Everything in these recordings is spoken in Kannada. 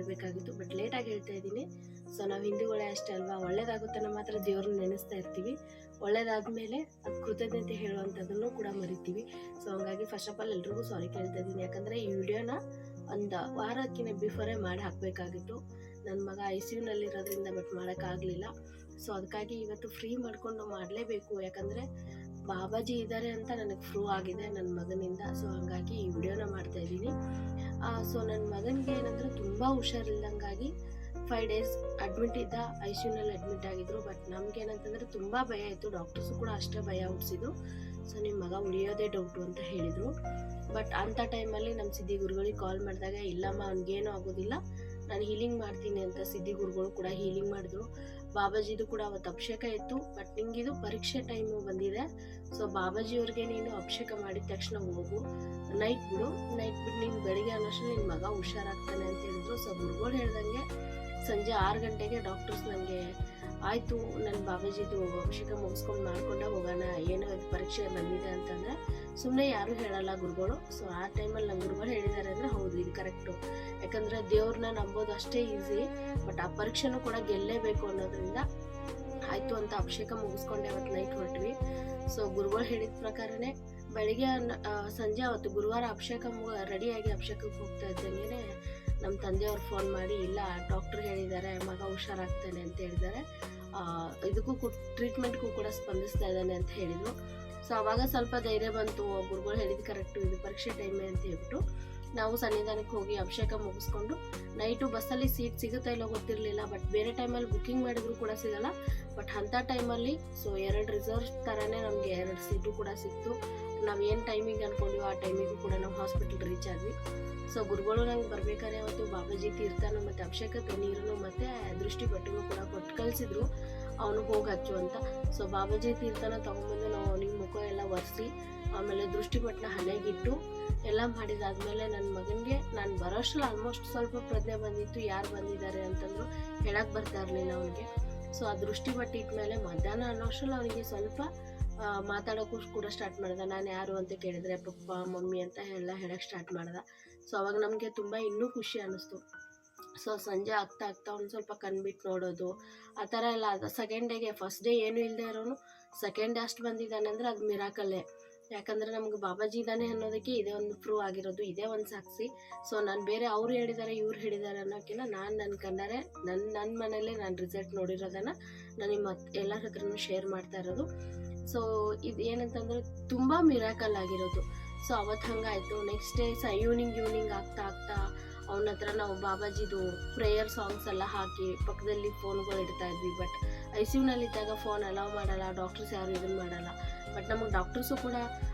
ಹೇಳಬೇಕಾಗಿತ್ತು, ಬಟ್ ಲೇಟಾಗಿ ಹೇಳ್ತಾ ಇದ್ದೀನಿ. ಸೊ ನಾವು ಹಿಂದೂಗಳೇ ಅಷ್ಟೇ ಅಲ್ವಾ, ಒಳ್ಳೇದಾಗುತ್ತೆ ನಮ್ಮ ಮಾತ್ರ ದೇವ್ರನ್ನ ನೆನೆಸ್ತಾ ಇರ್ತೀವಿ. ಒಳ್ಳೇದಾದ್ಮೇಲೆ ಅದು ಕೃತಜ್ಞತೆ ಹೇಳುವಂಥದ್ದನ್ನು ಕೂಡ ಮರಿತೀವಿ. ಸೊ ಹಂಗಾಗಿ ಫಸ್ಟ್ ಆಫ್ ಆಲ್ ಎಲ್ರಿಗೂ ಸಾರಿ ಕೇಳ್ತಾ ಇದ್ದೀನಿ. ಯಾಕಂದರೆ ಈ ವಿಡಿಯೋನ ಒಂದು ವಾರಕ್ಕಿಂತ ಬಿಫೋರೇ ಮಾಡಿ ಹಾಕಬೇಕಾಗಿತ್ತು. ನನ್ನ ಮಗ ICUನಲ್ಲಿರೋದ್ರಿಂದ ಬಟ್ ಮಾಡೋಕ್ಕಾಗಲಿಲ್ಲ. ಸೊ ಅದಕ್ಕಾಗಿ ಇವತ್ತು ಫ್ರೀ ಮಾಡಿಕೊಂಡು ಮಾಡಲೇಬೇಕು. ಯಾಕಂದರೆ ಬಾಬಾಜಿ ಇದ್ದಾರೆ ಅಂತ ನನಗೆ ಪ್ರೂವ್ ಆಗಿದೆ ನನ್ನ ಮಗನಿಂದ. ಸೊ ಹಾಗಾಗಿ ಈ ವಿಡಿಯೋನ ಮಾಡ್ತಾಯಿದ್ದೀನಿ. ಸೊ ನನ್ನ ಮಗನಿಗೆ ಏನಂದರೆ ತುಂಬ ಹುಷಾರಿಲ್ದಂಗಾಗಿ 5 days ಅಡ್ಮಿಟ್ ಇದ್ದ, ICUನಲ್ಲಿ ಅಡ್ಮಿಟ್ ಆಗಿದ್ರು. ಬಟ್ ನಮಗೇನಂತಂದರೆ ತುಂಬ ಭಯ ಇತ್ತು. ಡಾಕ್ಟರ್ಸು ಕೂಡ ಅಷ್ಟೇ ಭಯ ಹುಟ್ಟಿಸಿದ್ರು. ಸೊ ನಿಮ್ಮ ಮಗ ಉಳಿಯೋದೇ ಡೌಟು ಅಂತ ಹೇಳಿದರು. ಬಟ್ ಅಂಥ ಟೈಮಲ್ಲಿ ನಮ್ಮ ಸಿದ್ಧಿ ಗುರುಗಳಿಗೆ ಕಾಲ್ ಮಾಡಿದಾಗ, ಇಲ್ಲಮ್ಮ ಅವ್ನಿಗೇನೂ ಆಗೋದಿಲ್ಲ, ನಾನು ಹೀಲಿಂಗ್ ಮಾಡ್ತೀನಿ ಅಂತ ಸಿದ್ಧಿ ಗುರುಗಳು ಕೂಡ ಹೀಲಿಂಗ್ ಮಾಡಿದ್ರು. ಬಾಬಾಜಿದು ಕೂಡ ಅವತ್ತು ಅಭಿಷೇಕ ಇತ್ತು. ಬಟ್ ನಿಂಗಿದು ಪರೀಕ್ಷೆ ಟೈಮು ಬಂದಿದೆ, ಸೊ ಬಾಬಾಜಿಯವ್ರಿಗೆ ನೀನು ಅಭಿಷೇಕ ಮಾಡಿದ ತಕ್ಷಣ ಹೋಗು, ನೈಟ್ ಬಿಡು ನೀನು ಬೆಳಿಗ್ಗೆ ಅನ್ನೋಷ್ಟರಲ್ಲಿ ನಿನ್ನ ಮಗ ಹುಷಾರಾಗ್ತಾನೆ ಅಂತ ಹೇಳಿದ್ರು. ಸೊ ಗುರುಗಳು ಹೇಳ್ದಂಗೆ ಸಂಜೆ 6 ಗಂಟೆಗೆ ಡಾಕ್ಟರ್ಸ್ ನನಗೆ ಆಯಿತು, ನನ್ನ ಬಾಬಾಜಿದು ಅಭಿಷೇಕ ಮುಗಿಸ್ಕೊಂಡು ಮಾಡ್ಕೊಂಡೆ ಹೋಗೋಣ, ಏನೋ ಇದು ಪರೀಕ್ಷೆ ಬಂದಿದೆ ಅಂತಂದರೆ ಸುಮ್ಮನೆ ಯಾರೂ ಹೇಳಲ್ಲ ಗುರುಗಳು. ಸೊ ಆ ಟೈಮಲ್ಲಿ ನಮ್ಮ ಗುರುಗಳು ಹೇಳಿದ್ದಾರೆ ಅಂದರೆ ಹೌದು, ಇದು ಕರೆಕ್ಟು. ಯಾಕಂದರೆ ದೇವ್ರನ್ನ ನಂಬೋದು ಅಷ್ಟೇ ಈಸಿ, ಬಟ್ ಆ ಪರೀಕ್ಷೆನೂ ಕೂಡ ಗೆಲ್ಲೇಬೇಕು ಅನ್ನೋದ್ರಿಂದ ಆಯಿತು ಅಂತ ಅಭಿಷೇಕ ಮುಗಿಸ್ಕೊಂಡೆ ಅವತ್ತು ನೈಟ್ ಹೊರಟ್ವಿ. ಸೊ ಗುರುಗಳು ಹೇಳಿದ ಪ್ರಕಾರನೇ ಬೆಳಿಗ್ಗೆ ಸಂಜೆ ಅವತ್ತು ಗುರುವಾರ ಅಭಿಷೇಕ ರೆಡಿಯಾಗಿ ಅಭಿಷೇಕಕ್ಕೆ ಹೋಗ್ತಾ ಇದ್ದಂಗೆ ನಮ್ಮ ತಂದೆಯವ್ರು ಫೋನ್ ಮಾಡಿ, ಇಲ್ಲ ಡಾಕ್ಟ್ರ್ ಹೇಳಿದ್ದಾರೆ ಮಗ ಹುಷಾರಾಗ್ತಾನೆ ಅಂತ ಹೇಳಿದ್ದಾರೆ, ಇದಕ್ಕೂ ಟ್ರೀಟ್ಮೆಂಟ್ಗೂ ಕೂಡ ಸ್ಪಂದಿಸ್ತಾ ಇದ್ದಾನೆ ಅಂತ ಹೇಳಿದರು. ಸೊ ಆವಾಗ ಸ್ವಲ್ಪ ಧೈರ್ಯ ಬಂತು, ಗುರುಗಳು ಹೇಳಿದ್ದು ಕರೆಕ್ಟು, ಇದು ಪರೀಕ್ಷೆ ಟೈಮೇ ಅಂತ ಹೇಳ್ಬಿಟ್ಟು ನಾವು ಸನ್ನಿಧಾನಕ್ಕೆ ಹೋಗಿ ಅಭಿಷೇಕ ಮುಗಿಸ್ಕೊಂಡು ನೈಟು ಬಸ್ಸಲ್ಲಿ ಸೀಟ್ ಸಿಗುತ್ತಾ ಇಲ್ಲೋ ಗೊತ್ತಿರಲಿಲ್ಲ. ಬಟ್ ಬೇರೆ ಟೈಮಲ್ಲಿ ಬುಕ್ಕಿಂಗ್ ಮಾಡಿದ್ರು ಕೂಡ ಸಿಗಲ್ಲ. ಬಟ್ ಅಂಥ ಟೈಮಲ್ಲಿ ಸೊ 2 ರಿಸರ್ವ್ ಥರನೇ ನಮಗೆ 2 ಸೀಟು ಕೂಡ ಸಿಕ್ತು. ನಾವು ಏನು ಟೈಮಿಂಗ್ ಅಂದ್ಕೊಂಡಿವೋ ಆ ಟೈಮಿಗೂ ಕೂಡ ನಾವು ಹಾಸ್ಪಿಟಲ್ ರೀಚ್ ಆದ್ವಿ. ಸೊ ಗುರುಗಳು ನಂಗೆ ಬರ್ಬೇಕಾದ್ರೆ ಅವತ್ತು ಬಾಬಾಜಿ ತೀರ್ಥನ ಮತ್ತು ಅಭಿಷೇಕಕ್ಕೆ ನೀರನ್ನು ಮತ್ತು ದೃಷ್ಟಿ ಬಟ್ಟೆನೂ ಕೂಡ ಕೊಟ್ಟು ಕಳಿಸಿದ್ರು, ಅವನು ಹೋಗಿ ಹಚ್ಚು ಅಂತ. ಸೊ ಬಾಬಾಜಿ ತೀರ್ಥನ ತೊಗೊಂಬಂದು ನಾವು ಅವನಿಗೆ ಮುಖ ಎಲ್ಲ ಒರೆಸಿ ಆಮೇಲೆ ದೃಷ್ಟಿ ಬಟ್ಟನ ಹಣೆಗಿಟ್ಟು ಎಲ್ಲ ಮಾಡಿದಾದ್ಮೇಲೆ ನನ್ನ ಮಗನಿಗೆ ನಾನು ಬರೋಷ್ಟರಲ್ಲಿ ಆಲ್ಮೋಸ್ಟ್ ಸ್ವಲ್ಪ ಪ್ರಜ್ಞೆ ಬಂದಿತ್ತು, ಯಾರು ಬಂದಿದ್ದಾರೆ ಅಂತಂದ್ರು ಹೇಳಕ್ಕೆ ಬರ್ತಾ ಇರಲಿಲ್ಲ ಅವನಿಗೆ. ಸೊ ಆ ದೃಷ್ಟಿ ಬಟ್ಟೆ ಇಟ್ಮೇಲೆ ಮಧ್ಯಾಹ್ನ ಅನ್ನೋಷ್ಟರಲ್ಲಿ ಅವನಿಗೆ ಸ್ವಲ್ಪ ಮಾತಾಡೋಕ್ಕೂ ಕೂಡ ಸ್ಟಾರ್ಟ್ ಮಾಡ್ದೆ. ನಾನು ಯಾರು ಅಂತ ಕೇಳಿದರೆ ಪಪ್ಪ ಮಮ್ಮಿ ಅಂತ ಹೇಳಕ್ಕೆ ಸ್ಟಾರ್ಟ್ ಮಾಡ್ದೆ. ಸೊ ಅವಾಗ ನಮಗೆ ತುಂಬ ಇನ್ನೂ ಖುಷಿ ಅನ್ನಿಸ್ತು. ಸೊ ಸಂಜೆ ಆಗ್ತಾ ಅವ್ನು ಸ್ವಲ್ಪ ಕಣ್ಬಿಟ್ಟು ನೋಡೋದು ಆ ಥರ ಎಲ್ಲ. ಅದು ಸೆಕೆಂಡ್ ಡೇಗೆ, ಫಸ್ಟ್ ಡೇ ಏನೂ ಇಲ್ಲದೆ ಇರೋನು ಸೆಕೆಂಡ್ ಡೇ ಅಷ್ಟು ಬಂದಿದ್ದಾನೆ ಅಂದರೆ ಅದು ಮಿರಾಕಲ್ಲೇ. ಯಾಕಂದರೆ ನಮ್ಗೆ ಬಾಬಾಜಿ ಇದ್ದಾನೆ ಅನ್ನೋದಕ್ಕೆ ಇದೇ ಒಂದು ಪ್ರೂವ್ ಆಗಿರೋದು, ಇದೇ ಒಂದು ಸಾಕ್ಷಿ. ಸೊ ನಾನು ಬೇರೆ ಅವ್ರು ಹೇಳಿದ್ದಾರೆ ಇವ್ರು ಹೇಳಿದ್ದಾರೆ ಅನ್ನೋಕ್ಕಿಂತ ನಾನು ನನ್ನ ಕಣ್ಣಾರೆ ನನ್ನ ಮನೆಯಲ್ಲೇ ನಾನು ರಿಸಲ್ಟ್ ನೋಡಿರೋದನ್ನು ನಾನು ನಿಮ್ಮ ಎಲ್ಲರ ಹತ್ರನೂ ಶೇರ್ ಮಾಡ್ತಾ ಇರೋದು. ಸೊ ಇದು ಏನಂತಂದರೆ ತುಂಬ ಮಿರಾಕಲ್ ಆಗಿರೋದು. ಸೊ ಅವತ್ತು ಹಂಗಾಯಿತು. ನೆಕ್ಸ್ಟ್ ಡೇ ಈವ್ನಿಂಗ್ ಆಗ್ತಾ ಅವನ ಹತ್ರ ನಾವು ಬಾಬಾಜಿದು ಪ್ರೇಯರ್ ಸಾಂಗ್ಸ್ ಎಲ್ಲ ಹಾಕಿ ಪಕ್ಕದಲ್ಲಿ ಫೋನ್ಗಳು ಇಡ್ತಾ ಇದ್ವಿ. ಬಟ್ ICUನಲ್ಲಿದ್ದಾಗ ಫೋನ್ ಅಲೌ ಮಾಡಲ್ಲ, ಡಾಕ್ಟರ್ಸ್ ಯಾರು ಇದನ್ನು ಮಾಡಲ್ಲ. ಬಟ್ ನಮಗೆ ಡಾಕ್ಟರ್ಸು ಕೂಡ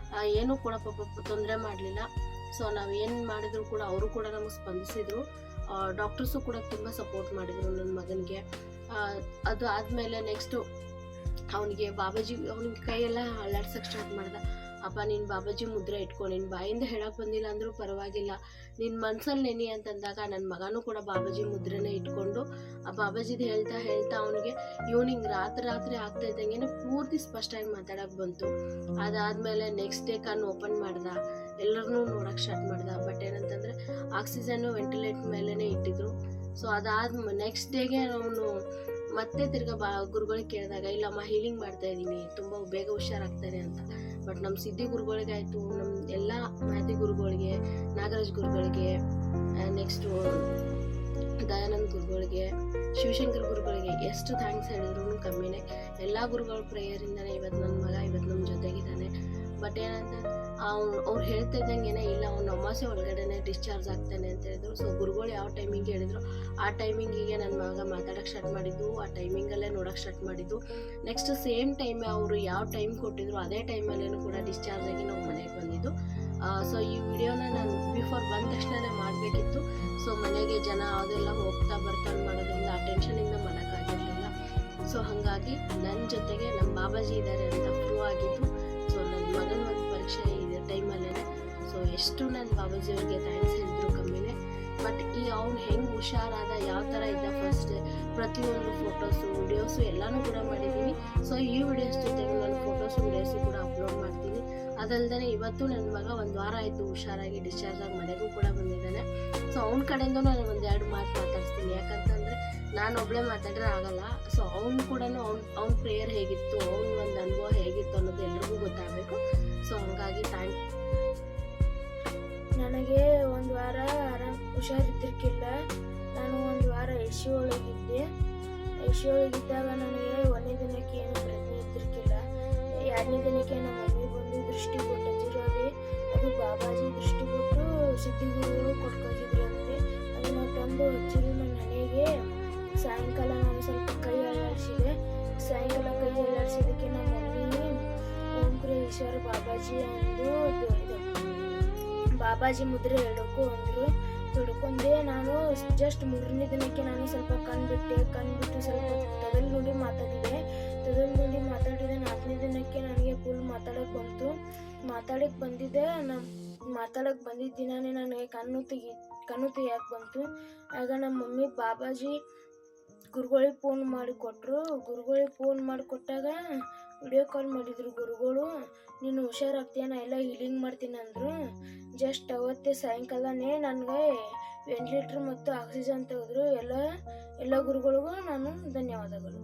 ಏನೂ ಕೂಡ ತೊಂದರೆ ಮಾಡಲಿಲ್ಲ. ಸೊ ನಾವು ಏನು ಮಾಡಿದ್ರು ಕೂಡ ಅವರು ಕೂಡ ನಮಗೆ ಸ್ಪಂದಿಸಿದರು. ಡಾಕ್ಟರ್ಸು ಕೂಡ ತುಂಬ ಸಪೋರ್ಟ್ ಮಾಡಿದರು ನನ್ನ ಮಗನಿಗೆ. ಅದು ಆದಮೇಲೆ ನೆಕ್ಸ್ಟು ಅವನಿಗೆ ಬಾಬಾಜಿ ಅವನಿಗೆ ಕೈಯೆಲ್ಲ ಅಲ್ಲಾಡ್ಸೋಕ್ಕೆ ಸ್ಟಾರ್ಟ್ ಮಾಡ್ದೆ. ಅಪ್ಪ ನೀನು ಬಾಬಾಜಿ ಮುದ್ರೆ ಇಟ್ಕೊ, ನಿನ್ನ ಬಾಯಿಂದ ಹೇಳೋಕ್ಕೆ ಬಂದಿಲ್ಲ ಅಂದರೂ ಪರವಾಗಿಲ್ಲ, ನಿನ್ನ ಮನ್ಸಲ್ಲಿ ನೆನಿ ಅಂತಂದಾಗ ನನ್ನ ಮಗನೂ ಕೂಡ ಬಾಬಾಜಿ ಮುದ್ರೆನೇ ಇಟ್ಕೊಂಡು ಆ ಬಾಬಾಜಿದು ಹೇಳ್ತಾ ಅವನಿಗೆ ಈವ್ನಿಂಗ್ ರಾತ್ರಿ ಆಗ್ತಾ ಇದ್ದಂಗೆ ಪೂರ್ತಿ ಸ್ಪಷ್ಟವಾಗಿ ಮಾತಾಡೋಕ್ಕೆ ಬಂತು. ಅದಾದಮೇಲೆ ನೆಕ್ಸ್ಟ್ ಡೇ ಕಣ್ಣು ಓಪನ್ ಮಾಡ್ದೆ, ಎಲ್ಲರನ್ನೂ ನೋಡೋಕ್ಕೆ ಸ್ಟಾರ್ಟ್ ಮಾಡ್ದೆ. ಬಟ್ ಏನಂತಂದರೆ ಆಕ್ಸಿಜನ್ನು ವೆಂಟಿಲೇಟ್ ಮೇಲೇ ಇಟ್ಟಿದ್ರು. ಸೊ ಅದಾದ ನೆಕ್ಸ್ಟ್ ಡೇಗೆ ಅವನು ಮತ್ತೆ ತಿರ್ಗಾ ಗುರುಗಳಿಗೆ ಕೇಳಿದಾಗ, ಇಲ್ಲಮ್ಮ ಹೀಲಿಂಗ್ ಮಾಡ್ತಾ ಇದ್ದೀನಿ, ತುಂಬ ಬೇಗ ಹುಷಾರಾಗ್ತಾನೆ ಅಂತ. ಬಟ್ ನಮ್ಮ ಸಿದ್ಧಿ ಗುರುಗಳಿಗಾಯಿತು, ನಮ್ಮ ಎಲ್ಲ ಮಾತಿ ಗುರುಗಳಿಗೆ, ನಾಗರಾಜ್ ಗುರುಗಳಿಗೆ, ನೆಕ್ಸ್ಟು ದಯಾನಂದ್ ಗುರುಗಳಿಗೆ, ಶಿವಶಂಕರ್ ಗುರುಗಳಿಗೆ ಎಷ್ಟು ಥ್ಯಾಂಕ್ಸ್ ಹೇಳಿದ್ರು ಕಮ್ಮಿನೇ. ಎಲ್ಲ ಗುರುಗಳ ಪ್ರೇಯರಿಂದನೇ ಇವತ್ತು ನನ್ನ ಮಗ ಇವತ್ತು ನಮ್ಮ ಜೊತೆಗಿದ್ದಾನೆ. ಬಟ್ ಏನಂತ ಅವ್ರು ಹೇಳ್ತಾ ಇದ್ದಂಗೆ ಇಲ್ಲ, ಅವ್ನು ಅಮಾವಾಸ್ಯೆ ಒಳಗಡೆ ಡಿಸ್ಚಾರ್ಜ್ ಆಗ್ತಾನೆ ಅಂತ ಹೇಳಿದ್ರು. ಸೊ ಗುರುಗಳು ಯಾವ ಟೈಮಿಂಗ್ ಹೇಳಿದ್ರು ಆ ಟೈಮಿಂಗಿಗೆ ನನ್ನ ಮಗ ಮಾತಾಡೋಕ್ಕೆ ಸ್ಟಾರ್ಟ್ ಮಾಡಿದ್ದು, ಆ ಟೈಮಿಂಗಲ್ಲೇ ನೋಡೋಕ್ಕೆ ಸ್ಟಾರ್ಟ್ ಮಾಡಿದ್ದು. ನೆಕ್ಸ್ಟ್ ಸೇಮ್ ಟೈಮ್ ಅವರು ಯಾವ ಟೈಮ್ ಕೊಟ್ಟಿದ್ರು ಅದೇ ಟೈಮಲ್ಲೇನೂ ಕೂಡ ಡಿಸ್ಚಾರ್ಜ್ ಆಗಿ ನಾವು ಮನೆಗೆ ಬಂದಿದ್ದು. ಸೊ ಈ ವಿಡಿಯೋನ ನಾನು ಬಿಫೋರ್ ಬಂದ ತಕ್ಷಣನೇ ಮಾಡಬೇಕಿತ್ತು. ಸೊ ಮನೆಗೆ ಜನ ಅದೆಲ್ಲ ಹೋಗ್ತಾ ಬರ್ತಾ ಮಾಡೋದ್ರಿಂದ ಆ ಟೆನ್ಷನಿಂದ ಮಾಡೋಕ್ಕಾಗಿರಲಿಲ್ಲ. ಸೊ ಹಾಗಾಗಿ ನನ್ನ ಜೊತೆಗೆ ನಮ್ಮ ಬಾಬಾಜಿ ಇದ್ದಾರೆ ಅಂತ ಪ್ರೂವ್ ಆಗಿದ್ದು. ಸೊ ನನ್ನ ಮಗನ ಒಂದು ಪರೀಕ್ಷೆ ಇದೆ ಟೈಮಲ್ಲೇ. ಸೊ ಎಷ್ಟು ನನ್ನ ಬಾಬಾಜಿಯವ್ರಿಗೆ ಥ್ಯಾಂಕ್ಸ್ ಹೇಳಿದ್ರು ಕಮ್ಮಿನೇ. ಬಟ್ ಅವ್ನು ಹೆಂಗೆ ಹುಷಾರಾದ, ಯಾವ ಥರ ಇದ್ದ ಫಸ್ಟ್ ಪ್ರತಿಯೊಂದು ಫೋಟೋಸು ವಿಡಿಯೋಸು ಎಲ್ಲನೂ ಕೂಡ ಮಾಡಿದ್ದೀನಿ. ಸೊ ಈ ವಿಡಿಯೋಸ್ ಜೊತೆಗೆ ನಾನು ಫೋಟೋಸು ವಿಡಿಯೋಸು ಕೂಡ ಅಪ್ಲೋಡ್ ಮಾಡ್ತೀನಿ. ಅದಲ್ಲದೆ ಇವತ್ತು ನನ್ನ ಮಗ 1 ವಾರ ಆಯಿತು ಹುಷಾರಾಗಿ ಡಿಸ್ಚಾರ್ಜ್ ಆಗಿ ಮನೆಗೂ ಕೂಡ ಬಂದಿದ್ದಾನೆ. ಸೊ ಅವ್ನ ಕಡೆಯಿಂದ ನಾನು 1-2 ಮಾತು ಮಾತಾಡ್ತೀನಿ. ನಾನು ಒಬ್ಳೆ ಮಾತಾಡ್ರೆ ಆಗಲ್ಲ. ಸೊ ಅವ್ನು ಕೂಡ ಅವ್ನ ಪ್ರೇಯರ್ ಹೇಗಿತ್ತು, ಅವ್ನ ಒಂದು ಅನುಭವ ಹೇಗಿತ್ತು ಅನ್ನೋದು ಎಲ್ರಿಗೂ ಗೊತ್ತಾಗಬೇಕು. ಸೊ ಹಂಗಾಗಿ ನನಗೆ ಒಂದು ವಾರ ಹುಷಾರಿದ್ದಿರ್ಕಿಲ್ಲ. ನಾನು ಒಂದು ವಾರ ಐ.ಸಿ.ಯು ಒಳಗಿದ್ದೆ. ಐ.ಸಿ.ಯು ಒಳಗಿದ್ದಾಗ ನನಗೆ 1ನೇ ದಿನಕ್ಕೆ ಏನು ಪ್ರಜ್ಞೆ ಇದ್ದಿರ್ಕಿಲ್ಲ. 2ನೇ ದಿನಕ್ಕೆ ನಮ್ಮ ಮಮ್ಮಿ ಬಂದು ದೃಷ್ಟಿ ಕೊಟ್ಟು ಹಚ್ಚಿರೋದೆ, ಅದು ಬಾಬಾಜಿ ದೃಷ್ಟಿ ಕೊಟ್ಟು ಸಿದ್ಧಿಗುರುಗಳು ಕೊಟ್ಕೊತಿದ್ರಂತೆ. ಅದನ್ನು ತಂದು ಹಚ್ಚಿರು ನನ್ನ ಹಣೆಗೆ. ಸಾಯಂಕಾಲ ನಾನು ಸ್ವಲ್ಪ ಕೈ ಅಲ್ಲಾಡಿಸಿದೆ. ಸಾಯಂಕಾಲ ಕೈ ಅಲ್ಲಾಡಿಸಿದ್ದಕ್ಕೆ ನಮ್ಮ ಮಮ್ಮಿ ಓಂಕಾರೇಶ್ವರ ಬಾಬಾಜಿ ಅಂದು ಬಾಬಾಜಿ ಮುದ್ರೆ ಹೇಳೋಕ್ಕೂ ಅಂದರು. ತೊಡ್ಕೊಂಡೆ. ನಾನು ಜಸ್ಟ್ 3ನೇ ದಿನಕ್ಕೆ ನಾನು ಸ್ವಲ್ಪ ಕಣ್ಬಿಟ್ಟು ಸ್ವಲ್ಪ ತೊದಲು ನುಡಿ ಮಾತಾಡಿದೆ. 4ನೇ ದಿನಕ್ಕೆ ನನಗೆ ಫುಲ್ ಮಾತಾಡಕ್ಕೆ ಬಂದಿದ್ದೆ. ಮಾತಾಡಕ್ಕೆ ಬಂದಿದ್ದ ದಿನಾನೇ ನನಗೆ ಕಣ್ಣು ತೆಗಿಯಕ್ಕೆ ಬಂತು. ಆಗ ನಮ್ಮ ಮಮ್ಮಿ ಬಾಬಾಜಿ ಗುರುಗಳಿಗೆ ಫೋನ್ ಮಾಡಿಕೊಟ್ಟಾಗ ವಿಡಿಯೋ ಕಾಲ್ ಮಾಡಿದ್ರು ಗುರುಗಳು. ನೀನು ಹುಷಾರಾಗ್ತೀಯ, ನಾ ಎಲ್ಲ ಹೀಲಿಂಗ್ ಮಾಡ್ತೀನಿ ಅಂದರು. ಜಸ್ಟ್ ಅವತ್ತೇ ಸಾಯಂಕಾಲನೇ ನನಗೆ ವೆಂಟಿಲೇಟರ್ ಮತ್ತು ಆಕ್ಸಿಜನ್ ತೆಗೆದ್ರು. ಎಲ್ಲ ಗುರುಗಳಿಗೂ ನಾನು ಧನ್ಯವಾದಗಳು.